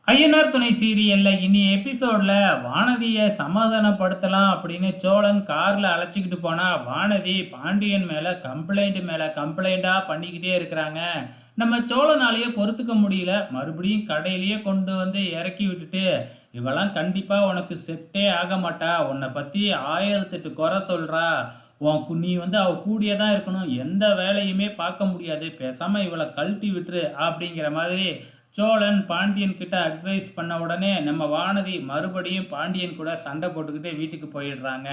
ஐயனார் துணை சீரியல்ல இனி எபிசோட்ல வானதியை சமாதானப்படுத்தலாம் அப்படின்னு சோழன் கார்ல அழைச்சிக்கிட்டு போனா வானதி பாண்டியன் மேல கம்ப்ளைண்டா பண்ணிக்கிட்டே இருக்கிறாங்க. நம்ம சோழனாலேயே பொறுத்துக்க முடியல, மறுபடியும் கடையிலேயே கொண்டு வந்து இறக்கி விட்டுட்டு, இவெல்லாம் கண்டிப்பா உனக்கு செட்டே ஆக மாட்டா, உன்னை பத்தி 1008 குறை சொல்றா, நீ வந்து அவ கூடயே தான் இருக்கணும், எந்த வேலையுமே பார்க்க முடியாது, பேசாம இவளை கழட்டி விட்டுரு அப்படிங்கிற மாதிரி சோழன் பாண்டியன் கிட்ட அட்வைஸ் பண்ண உடனே நம்ம வானதி மறுபடியும் பாண்டியன் கூட சண்டை போட்டுக்கிட்டு வீட்டுக்கு போயிடுறாங்க.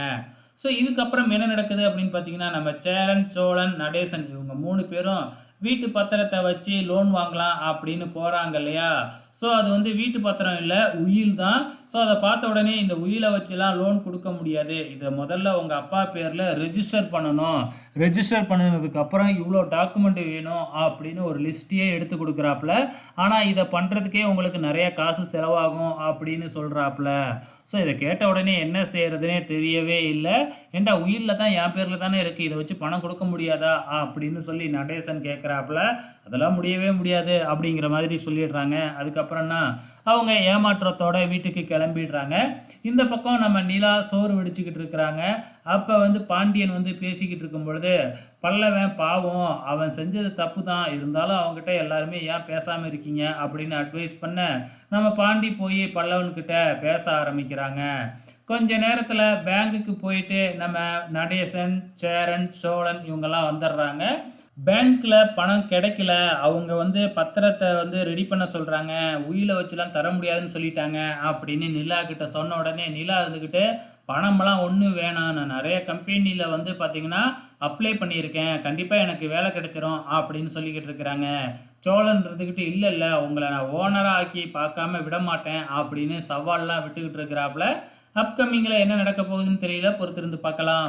ஸோ இதுக்கப்புறம் என்ன நடக்குது அப்படின்னு பார்த்தீங்கன்னா, நம்ம சேரன், சோழன், நடேசன் இவங்க 3 பேரும் வீட்டு பத்திரத்தை வச்சு லோன் வாங்கலாம் அப்படின்னு போறாங்க இல்லையா? ஸோ அது வந்து வீட்டு பத்திரம் இல்ல, உயில் தான். ஸோ அத பார்த்த உடனே இந்த உயில வச்சுலாம் லோன் குடுக்க முடியாது. இத முதல்ல உங்க அப்பா பேர்ல ரெஜிஸ்டர் பண்ணணும். ரெஜிஸ்டர் பண்ணுனதுக்கு அப்புறம் இவ்ளோ டாக்குமெண்ட் வேணும் அப்படின்னு ஒரு லிஸ்ட்டயே எடுத்து குடுக்குறாப்ல. ஆனா இத பண்றதுக்கே உங்களுக்கு நெறைய காசு செலவாகும் அப்படின்னு சொல்றாப்ல. ஸோ இத கேட்ட உடனே என்ன செய்றதுன்னே தெரியவே இல்ல. ஏன்டா உயில்ல தான் என் பேர்ல தானே இருக்கு, இத வச்சு பணம் குடுக்க முடியாதா? அப்படின்னு சொல்லி நடேசன் கேட்குறாப்ல. அதெல்லாம் முடியவே முடியாது அப்படிங்கிற மாதிரி சொல்லிடுறாங்க. அதுக்கப்புறம்னா அவங்க ஏமாற்றத்தோட வீட்டுக்கு கிளம்பிடுறாங்க. இந்த பக்கம் நம்ம நிலா சோறு வடிச்சுக்கிட்டு இருக்கிறாங்க. அப்ப வந்து பாண்டியன் வந்து பேசிக்கிட்டு இருக்கும் பொழுது, பல்லவன் பாவம் அவன் செஞ்சது தப்பு தான், இருந்தாலும் அவன்கிட்ட எல்லாருமே ஏன் பேசாம இருக்கீங்க அப்படின்னு அட்வைஸ் பண்ண, நம்ம பாண்டி போய் பல்லவன்கிட்ட பேச ஆரம்பிக்கிறாங்க. கொஞ்ச நேரத்துல பேங்குக்கு போயிட்டு நம்ம நடேசன், சேரன், சோழன் இவங்கெல்லாம் வந்துடுறாங்க. பேங்க்ல பணம் கிடைக்கல. அவங்க வந்து பத்திரத்த வந்து ரெடி பண்ண சொல்றாங்க. உயில வச்சுலாம் தர முடியாதுன்னு சொல்லிட்டாங்க அப்படின்னு நிலா கிட்ட சொன்ன உடனே, நிலா இருந்துகிட்டு, "பணமெல்லாம் ஒண்ணும் வேணாம். நான் நெறைய கம்பெனில வந்து பார்த்தீங்கன்னா, அப்ளை பண்ணியிருக்கேன். கண்டிப்பா எனக்கு வேலை கிடைச்சிரும்." அப்படின்னு சொல்லிக்கிட்டு இருக்கிறாங்க. சோழன் இருந்துகிட்டு, "இல்ல, இல்ல. உங்கள நான் ஓனரா ஆக்கி பார்க்காம விடமாட்டேன்." அப்படின்னு சவால்லாம் விட்டுக்கிட்டு இருக்கிறாப்ல. அப்கமிங்ல என்ன நடக்க போகுதுன்னு தெரியல. பொறுத்திருந்து பார்க்கலாம்.